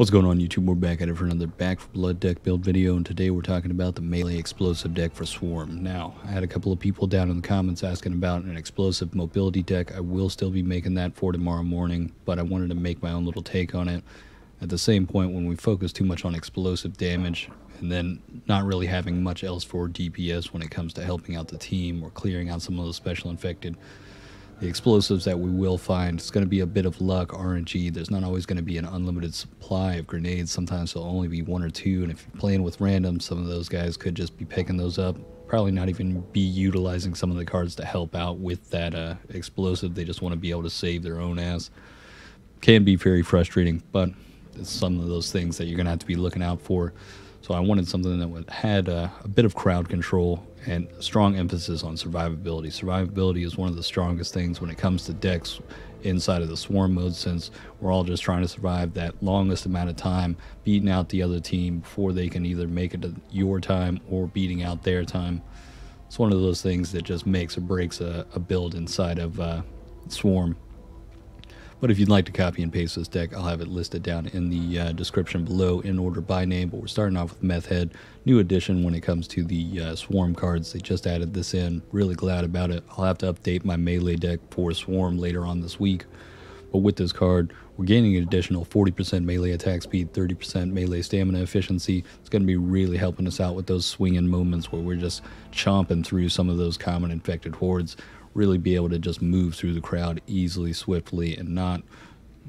What's going on, YouTube? We're back at it for another Back for Blood deck build video, and today we're talking about the melee explosive deck for Swarm. Now, I had a couple of people down in the comments asking about an explosive mobility deck. I will still be making that for tomorrow morning, but I wanted to make my own little take on it. At the same point, when we focus too much on explosive damage and then not really having much else for DPS when it comes to helping out the team or clearing out some of those special infected, the explosives that we will find, it's going to be a bit of luck, RNG. There's not always going to be an unlimited supply of grenades. Sometimes there'll only be one or two, and if you're playing with random, some of those guys could just be picking those up. Probably not even be utilizing some of the cards to help out with that explosive. They just want to be able to save their own ass. Can be very frustrating, but it's some of those things that you're going to have to be looking out for. So I wanted something that had a bit of crowd control and strong emphasis on survivability. Survivability is one of the strongest things when it comes to decks inside of the Swarm mode, since we're all just trying to survive that longest amount of time, beating out the other team before they can either make it to your time or beating out their time. It's one of those things that just makes or breaks a build inside of Swarm. But if you'd like to copy and paste this deck, I'll have it listed down in the description below in order by name. But we're starting off with METH Head, new addition when it comes to the Swarm cards. They just added this in. Really glad about it. I'll have to update my melee deck for Swarm later on this week. But with this card, we're gaining an additional 40% melee attack speed, 30% melee stamina efficiency. It's going to be really helping us out with those swinging moments where we're just chomping through some of those common infected hordes. Really be able to just move through the crowd easily, swiftly, and not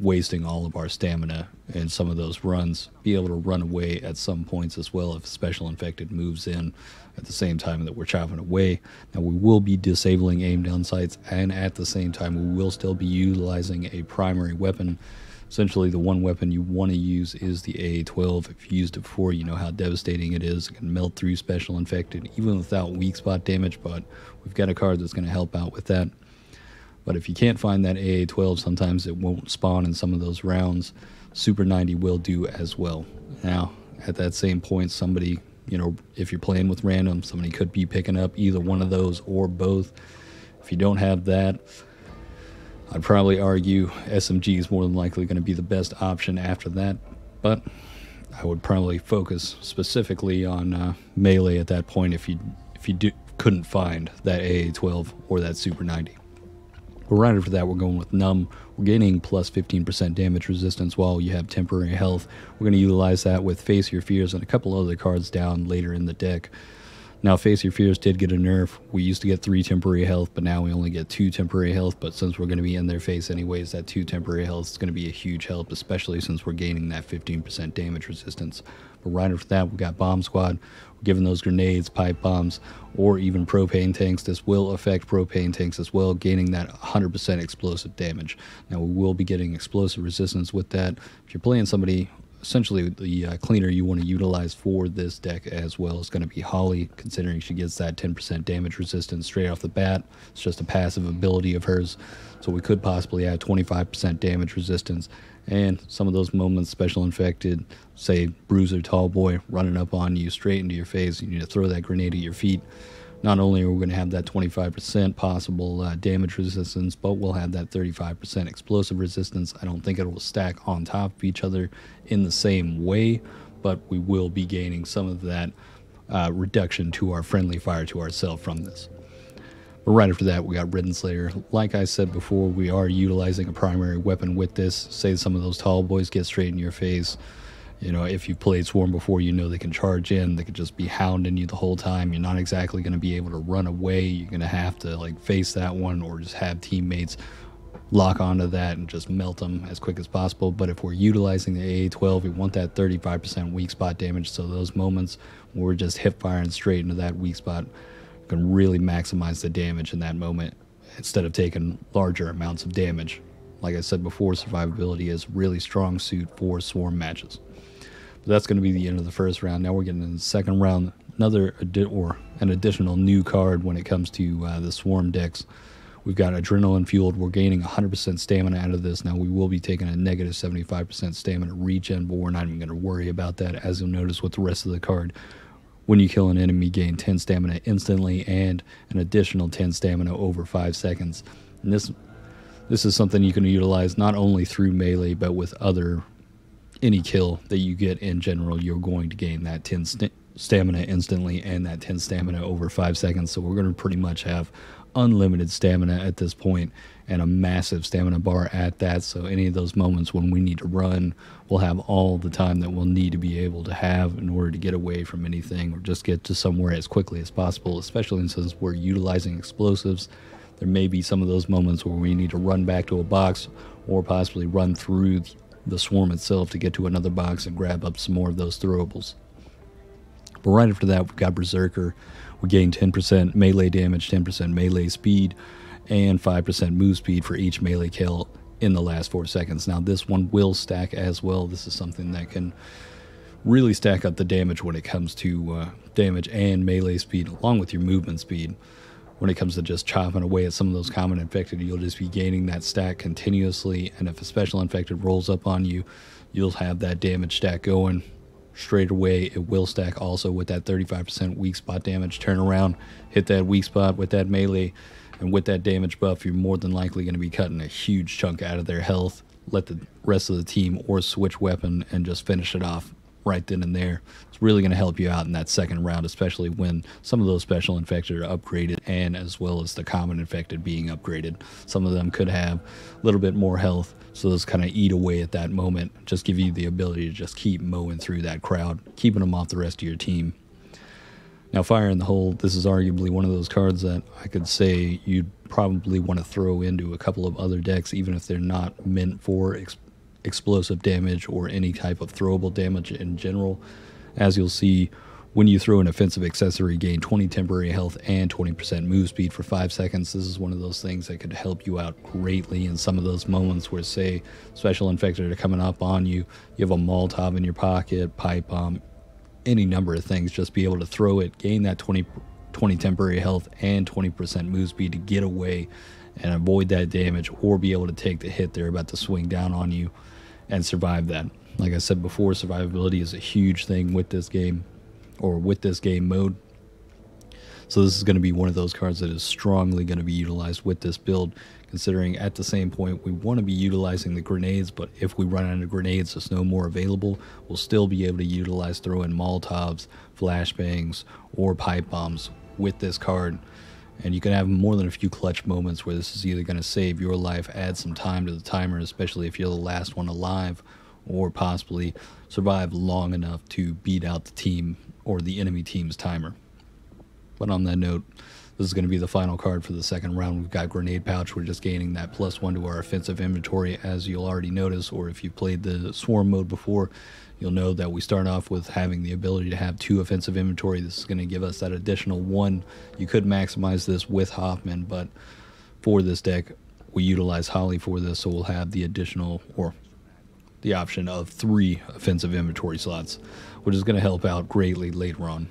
wasting all of our stamina in some of those runs. Be able to run away at some points as well if special infected moves in at the same time that we're chopping away. Now, we will be disabling aim down sights, and at the same time we will still be utilizing a primary weapon. Essentially, the one weapon you want to use is the AA-12. If you used it before, you know how devastating it is. It can melt through special infected, even without weak spot damage, but we've got a card that's going to help out with that. But if you can't find that AA-12, sometimes it won't spawn in some of those rounds. Super 90 will do as well. Now, at that same point, somebody, you know, if you're playing with random, somebody could be picking up either one of those or both. If you don't have that, I'd probably argue SMG is more than likely going to be the best option after that, but I would probably focus specifically on melee at that point if you couldn't find that AA-12 or that Super 90. But right after that, we're going with NUMB. We're gaining plus 15% damage resistance while you have temporary health. We're going to utilize that with Face Your Fears and a couple other cards down later in the deck. Now, Face Your Fears did get a nerf. We used to get 3 temporary health, but now we only get 2 temporary health. But since we're going to be in their face anyways, that 2 temporary health is going to be a huge help, especially since we're gaining that 15% damage resistance. But right after that, we got Bomb Squad. We're giving those grenades, pipe bombs, or even propane tanks. This will affect propane tanks as well, gaining that 100% explosive damage. Now, we will be getting explosive resistance with that. If you're playing somebody, essentially the cleaner you want to utilize for this deck as well is going to be Holly, considering she gets that 10% damage resistance straight off the bat. It's just a passive ability of hers, so we could possibly add 25% damage resistance. And some of those moments, special infected, say Bruiser Tall Boy running up on you straight into your face, you need to throw that grenade at your feet. Not only are we going to have that 25% possible damage resistance, but we'll have that 35% explosive resistance. I don't think it will stack on top of each other in the same way, but we will be gaining some of that reduction to our friendly fire to ourselves from this. But right after that, we got RIDDEN Slayer. Like I said before, we are utilizing a primary weapon with this. Say some of those tall boys get straight in your face. You know, if you've played Swarm before, you know they can charge in. They could just be hounding you the whole time. You're not exactly going to be able to run away. You're going to have to, like, face that one or just have teammates lock onto that and just melt them as quick as possible. But if we're utilizing the AA-12, we want that 35% weak spot damage. So those moments where we're just hip firing straight into that weak spot can really maximize the damage in that moment instead of taking larger amounts of damage. Like I said before, survivability is a really strong suit for Swarm matches. But that's going to be the end of the first round. Now we're getting in the second round, an additional new card when it comes to the Swarm decks. We've got Adrenaline Fueled. We're gaining 100% stamina out of this. Now we will be taking a negative 75% stamina regen, but we're not even going to worry about that. As you'll notice with the rest of the card, when you kill an enemy, gain 10 stamina instantly and an additional 10 stamina over 5 seconds. And this is something you can utilize not only through melee, but with other any kill that you get in general, you're going to gain that 10 stamina instantly and that 10 stamina over 5 seconds. So we're going to pretty much have unlimited stamina at this point, and a massive stamina bar at that. So any of those moments when we need to run, we'll have all the time that we'll need to be able to have in order to get away from anything or just get to somewhere as quickly as possible, especially since we're utilizing explosives. There may be some of those moments where we need to run back to a box or possibly run through the swarm itself to get to another box and grab up some more of those throwables. But right after that, we've got Berserker. We gain 10% melee damage, 10% melee speed, and 5% move speed for each melee kill in the last 4 seconds. Now this one will stack as well. This is something that can really stack up the damage when it comes to damage and melee speed, along with your movement speed. When it comes to just chopping away at some of those common infected, you'll just be gaining that stack continuously, and if a special infected rolls up on you, you'll have that damage stack going straight away. It will stack also with that 35% weak spot damage. Turn around, hit that weak spot with that melee, and with that damage buff, you're more than likely going to be cutting a huge chunk out of their health. Let the rest of the team or switch weapon and just finish it off right then and there. It's really going to help you out in that second round, especially when some of those special infected are upgraded, and as well as the common infected being upgraded. Some of them could have a little bit more health, so those kind of eat away at that moment, just give you the ability to just keep mowing through that crowd, keeping them off the rest of your team. Now, Fire in the Hole, this is arguably one of those cards that I could say you'd probably want to throw into a couple of other decks, even if they're not meant for explosive damage or any type of throwable damage in general. As you'll see, when you throw an offensive accessory, gain 20 temporary health and 20% move speed for 5 seconds. This is one of those things that could help you out greatly in some of those moments where, say, special infected are coming up on you, you have a Molotov in your pocket, pipe bomb, any number of things. Just be able to throw it, gain that 20 temporary health and 20% move speed to get away and avoid that damage, or be able to take the hit they're about to swing down on you and survive that. Like I said before, survivability is a huge thing with this game, or with this game mode. So this is going to be one of those cards that is strongly going to be utilized with this build, considering at the same point we want to be utilizing the grenades, but if we run out of grenades, there's no more available, we'll still be able to utilize throwing Molotovs, flashbangs, or pipe bombs with this card. And you can have more than a few clutch moments where this is either going to save your life, add some time to the timer, especially if you're the last one alive, or possibly survive long enough to beat out the team or the enemy team's timer. But on that note, this is going to be the final card for the second round. We've got Grenade Pouch. We're just gaining that +1 to our offensive inventory, as you'll already notice, or if you've played the Swarm mode before, you'll know that we start off with having the ability to have 2 offensive inventory. This is going to give us that additional 1. You could maximize this with Hoffman, but for this deck, we utilize Holly for this, so we'll have the additional, or the option of 3 offensive inventory slots, which is going to help out greatly later on,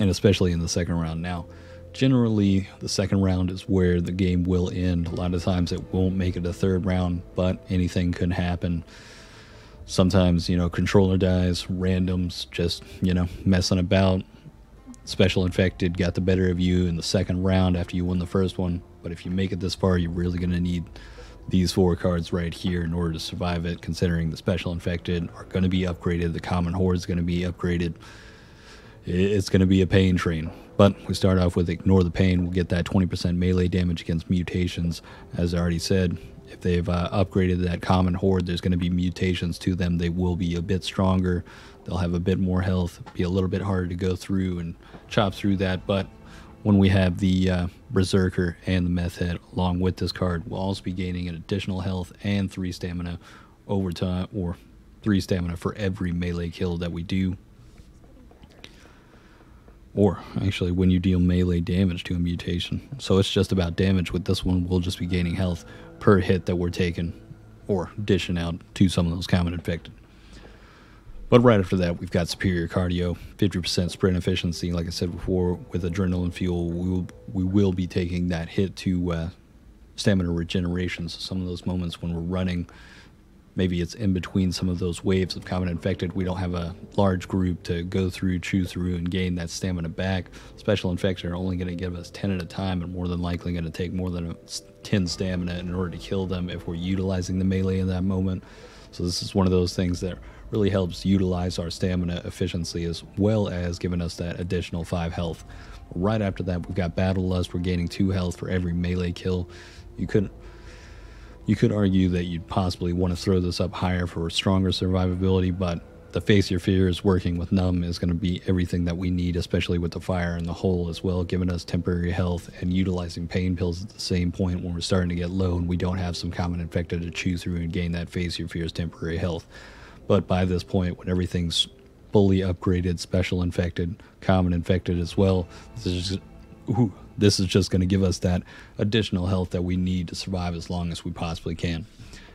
and especially in the second round. Now, generally, the second round is where the game will end. A lot of times it won't make it a third round, but anything could happen. Sometimes, you know, controller dies, randoms just, you know, messing about. Special infected got the better of you in the second round after you won the first one. But if you make it this far, you're really going to need these 4 cards right here in order to survive it, considering the special infected are going to be upgraded, the common horde is going to be upgraded. It's going to be a pain train. But we start off with Ignore the Pain. We'll get that 20% melee damage against mutations. As I already said, if they've upgraded that common horde, there's going to be mutations to them. They will be a bit stronger. They'll have a bit more health, be a little bit harder to go through and chop through that. But when we have the Berserker and the METH head along with this card, we'll also be gaining an additional health and 3 stamina over time, or 3 stamina for every melee kill that we do. Or actually when you deal melee damage to a mutation. So it's just about damage. With this one, we'll just be gaining health per hit that we're taking or dishing out to some of those common infected. But right after that, we've got Superior Cardio, 50% sprint efficiency. Like I said before, with Adrenaline Fuel, we will be taking that hit to stamina regeneration. So some of those moments when we're running, maybe it's in between some of those waves of common infected, we don't have a large group to go through, chew through, and gain that stamina back. Special infected are only going to give us 10 at a time, and more than likely going to take more than 10 stamina in order to kill them if we're utilizing the melee in that moment. So this is one of those things that really helps utilize our stamina efficiency, as well as giving us that additional 5 health. Right after that, we've got Battle Lust. We're gaining 2 health for every melee kill. You could argue that you'd possibly want to throw this up higher for stronger survivability, but the Face Your Fears working with NUMB is going to be everything that we need, especially with the fire in the hole as well, giving us temporary health and utilizing pain pills at the same point when we're starting to get low and we don't have some common infected to chew through and gain that Face Your Fears temporary health. But by this point, when everything's fully upgraded, special infected, common infected as well, this is just going to give us that additional health that we need to survive as long as we possibly can.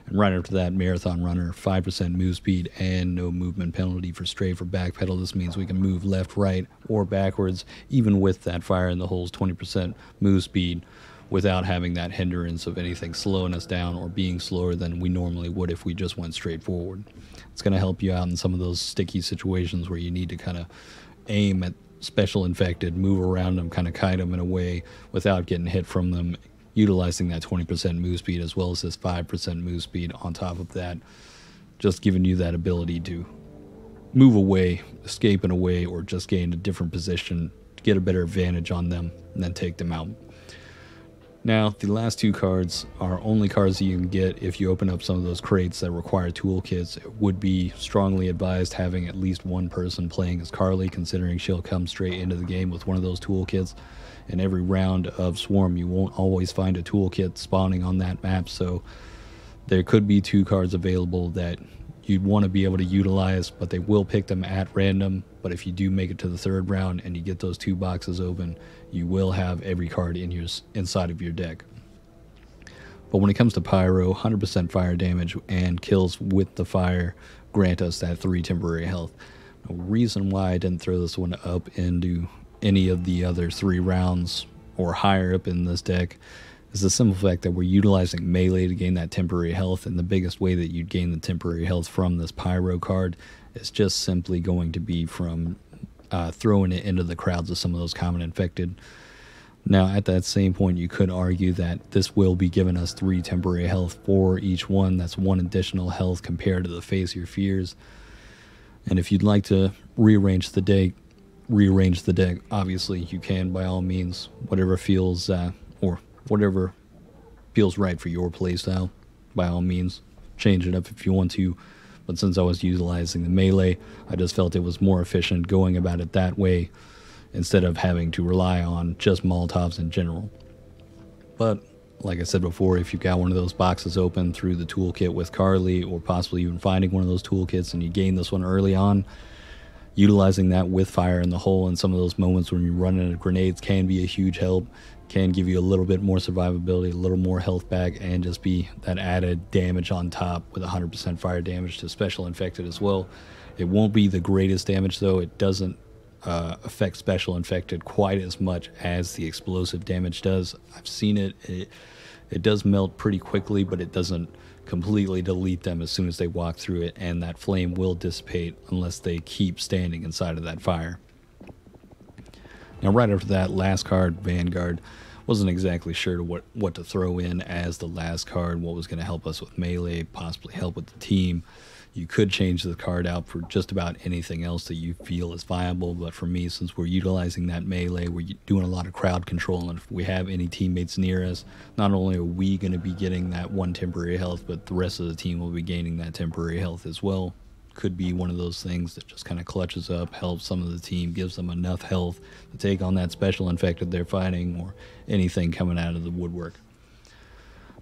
And right after that, Marathon Runner, 5% move speed and no movement penalty for strafe or backpedal. This means we can move left, right, or backwards, even with that fire in the hole's 20% move speed, without having that hindrance of anything slowing us down or being slower than we normally would if we just went straight forward. It's going to help you out in some of those sticky situations where you need to kind of aim at special infected, move around them, kind of kite them in a way without getting hit from them, utilizing that 20% move speed as well as this 5% move speed on top of that, just giving you that ability to move away, escape in a way, or just gain a different position to get a better advantage on them and then take them out. Now, the last 2 cards are only cards that you can get if you open up some of those crates that require toolkits. It would be strongly advised having at least one person playing as Carly, considering she'll come straight into the game with one of those toolkits. In every round of Swarm, you won't always find a toolkit spawning on that map, so there could be 2 cards available that you'd want to be able to utilize, but they will pick them at random. But if you do make it to the 3rd round and you get those 2 boxes open, you will have every card inside of your deck. But when it comes to Pyro, 100% fire damage and kills with the fire grant us that 3 temporary health. The reason why I didn't throw this one up into any of the other 3 rounds or higher up in this deck is the simple fact that we're utilizing melee to gain that temporary health, and the biggest way that you'd gain the temporary health from this Pyro card is just simply going to be from throwing it into the crowds of some of those common infected. Now, at that same point, you could argue that this will be giving us 3 temporary health for each one. That's 1 additional health compared to the Face Your Fears. And if you'd like to rearrange the deck, obviously you can, by all means. Whatever feels right for your playstyle, by all means, change it up if you want to. But since I was utilizing the melee, I just felt it was more efficient going about it that way instead of having to rely on just Molotovs in general. But like I said before, if you've got one of those boxes open through the toolkit with Carly, or possibly even finding one of those toolkits and you gain this one early on, utilizing that with fire in the hole in some of those moments when you're running out of grenades can be a huge help, can give you a little bit more survivability, a little more health back, and just be that added damage on top with 100% fire damage to special infected as well. It won't be the greatest damage though. It doesn't affect special infected quite as much as the explosive damage does. I've seen it. It does melt pretty quickly, but it doesn't completely delete them as soon as they walk through it, and that flame will dissipate unless they keep standing inside of that fire. Now, right after that, last card, Vanguard. Wasn't exactly sure what to throw in as the last card, what was going to help us with melee, possibly help with the team. You could change the card out for just about anything else that you feel is viable, but for me, since we're utilizing that melee, we're doing a lot of crowd control, and if we have any teammates near us, not only are we going to be getting that 1 temporary health, but the rest of the team will be gaining that temporary health as well. Could be one of those things that just kind of clutches up, helps some of the team, gives them enough health to take on that special infected they're fighting or anything coming out of the woodwork.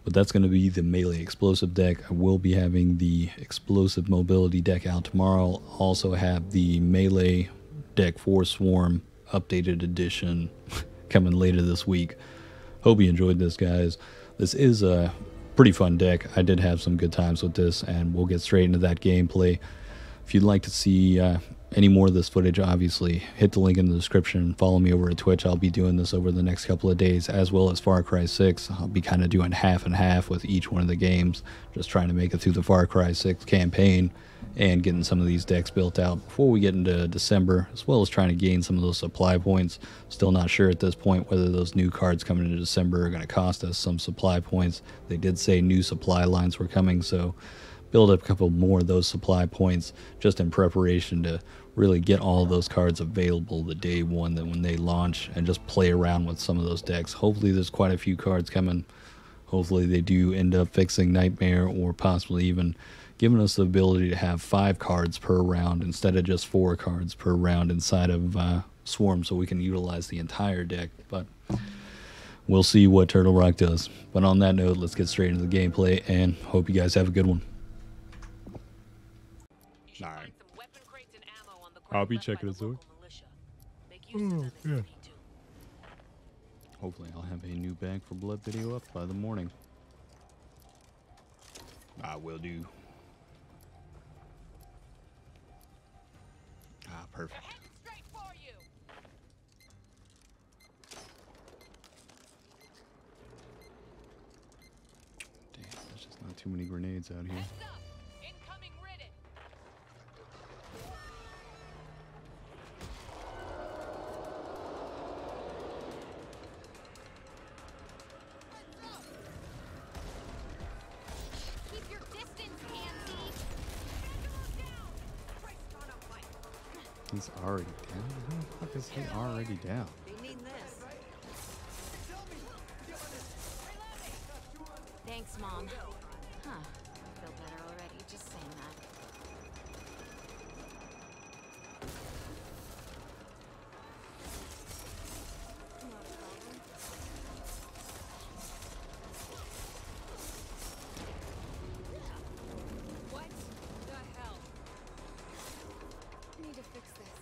But that's going to be the melee explosive deck. I will be having the explosive mobility deck out tomorrow. I'll also have the melee deck for Swarm updated edition coming later this week. Hope you enjoyed this, guys. This is a pretty fun deck. I did have some good times with this, and we'll get straight into that gameplay. If you'd like to see any more of this footage, obviously hit the link in the description. Follow me over at Twitch. I'll be doing this over the next couple of days, as well as Far Cry 6. I'll be kind of doing half and half with each one of the games, just trying to make it through the Far Cry 6 campaign and getting some of these decks built out before we get into December, as well as trying to gain some of those supply points. Still not sure at this point whether those new cards coming into December are going to cost us some supply points. They did say new supply lines were coming, so build up a couple more of those supply points just in preparation to really get all of those cards available the day one that when they launch, and just play around with some of those decks. Hopefully there's quite a few cards coming. Hopefully they do end up fixing Nightmare, or possibly even giving us the ability to have 5 cards per round instead of just 4 cards per round inside of Swarm, so we can utilize the entire deck. But we'll see what Turtle Rock does. But on that note, let's get straight into the gameplay, and hope you guys have a good one. Alright. I'll be checking this out. Oh, yeah. Hopefully I'll have a new Bag for Blood video up by the morning. I will do. Ah, perfect. Damn, there's just not too many grenades out here. Incoming RIDDEN. Keep your distance, Pansy. He's already down? How the fuck is he already down? They need this. Thanks, Mom. Huh. I feel better already just saying that. What the hell? Need to fix this.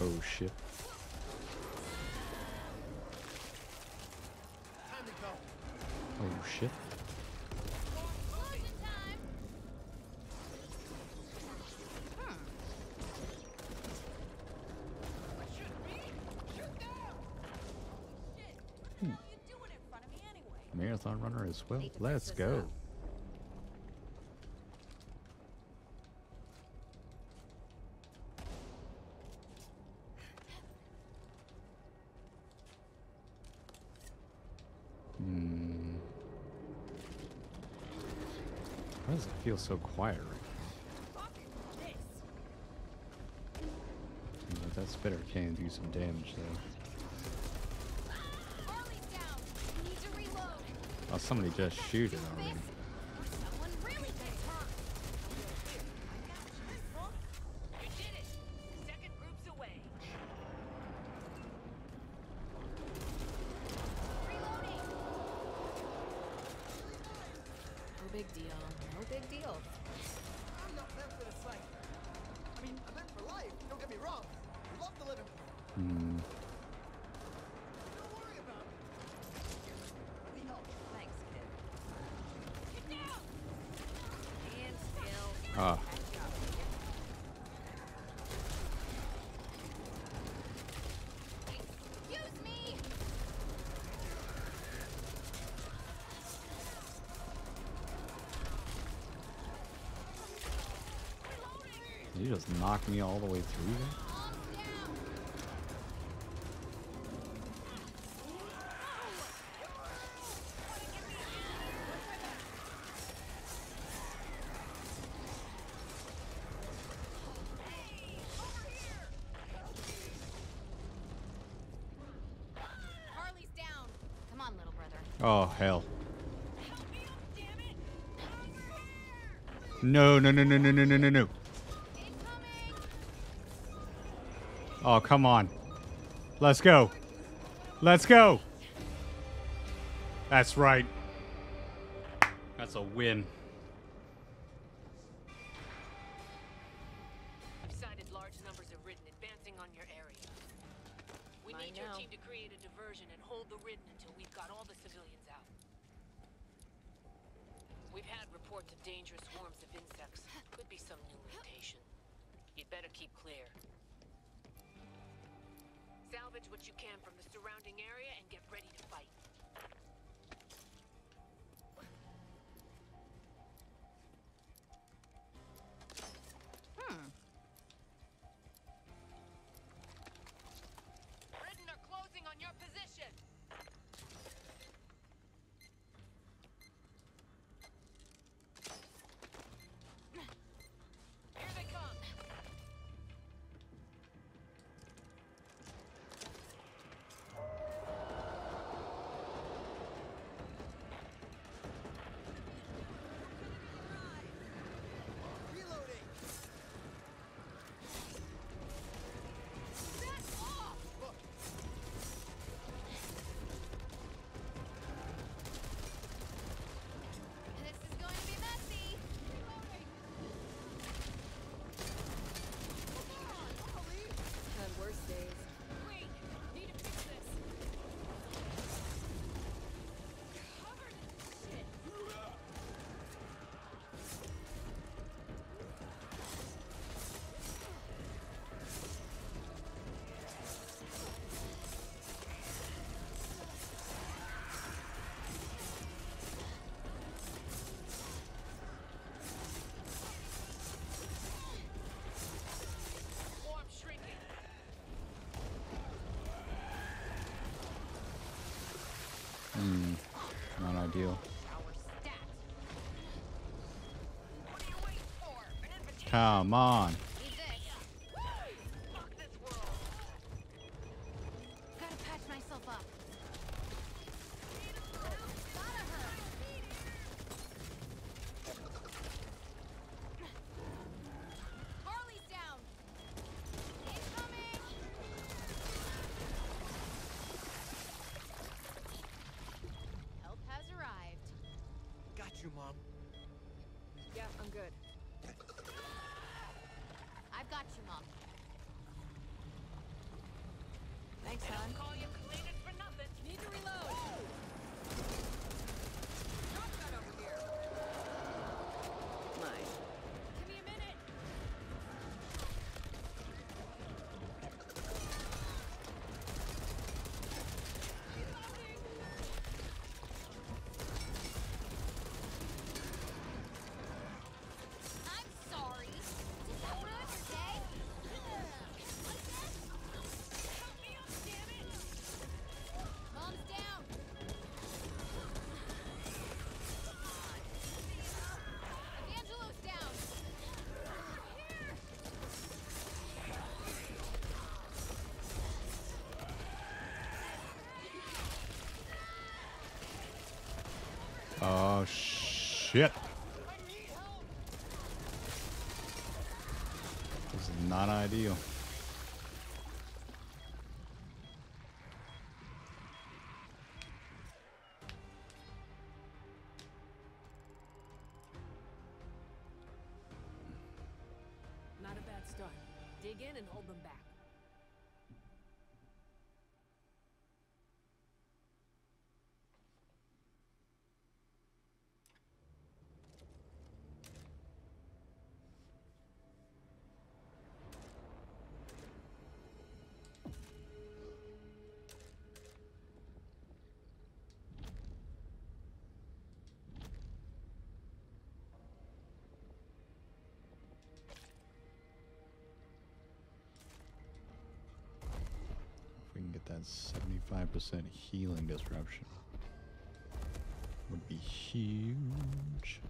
Oh shit. Oh shit. Closing time. Marathon runner as well. Let's go. Why does it feel so quiet right now? But that spitter can do some damage though. Harley's down. Need to reload. Oh, somebody just shoot it already. Someone really gets hurt. You did it. Second group's away. Reloading. No big deal. No big deal. I'm not meant for the fight. I mean, I'm meant for life. Don't get me wrong. I love the living. Don't worry about it. Let me help. Thanks, kid. Get down. Stand still. Ah. Excuse me. You just knocked me all the way through there? Harley's down. Come on, little brother. Oh, hell. Help me up, damn it. No, no, no, no, no, no, no, no, no. Incoming. Oh, come on. Let's go. Let's go. That's right. That's a win. I've sighted large numbers of RIDDEN advancing on your area. We need your team to create a diversion and hold the RIDDEN until we've got all the civilians out. We've had reports of dangerous swarms of insects. Could be some new mutation. You'd better keep clear. Salvage what you can from the surrounding area and get ready to fight. RIDDEN are closing on your position. ideal. Our stat. What are you waiting for? An invitation? Come on. Need this. Fuck this world. Gotta patch myself up. Harley's down. Incoming. Help has arrived. Got you, Mom. Yeah, I'm good. I've got you, Mom. Thanks, son. Call you cleaners for nothing. Need to reload. Shotgun over here. Mine. Give me a minute. I'm sorry. Did that ruin your day? Help me up, damn it! Mom's down. Evangelo's down. Here. Oh shit. This is not ideal. Not a bad start. Dig in and hold them back. If we can get that 75% healing disruption, would be huge.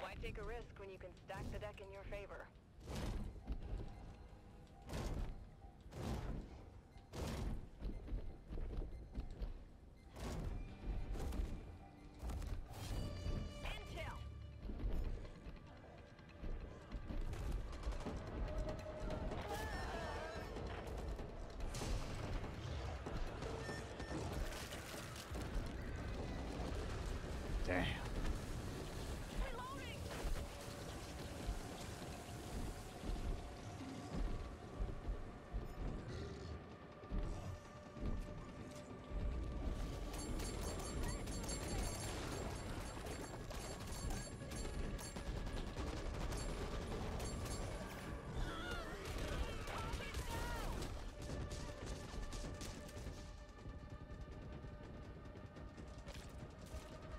Why take a risk when you can stack the deck in your favor? Intel! Damn. Reloading!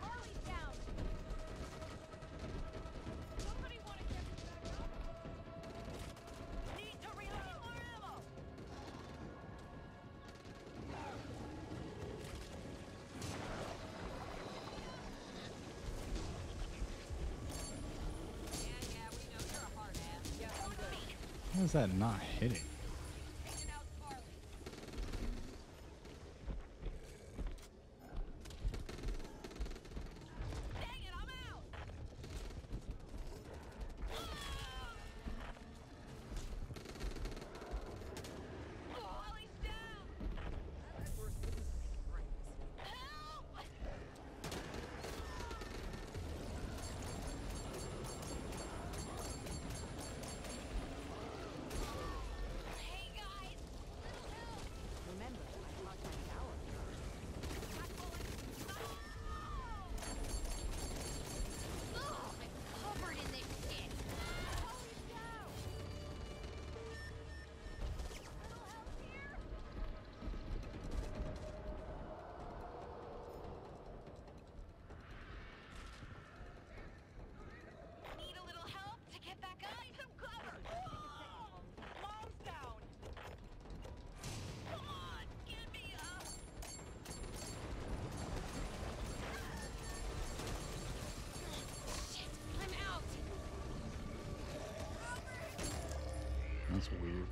Harley's down. Somebody want to get me back up? Need to reload! More ammo! Yeah, we know you're a hard ass. Yeah, I'm good. How is that not hitting? Taking out Harley. Dang it, I'm out! Holly's down! Help! That's weird.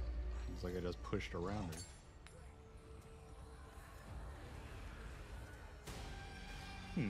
It's like I just pushed around her.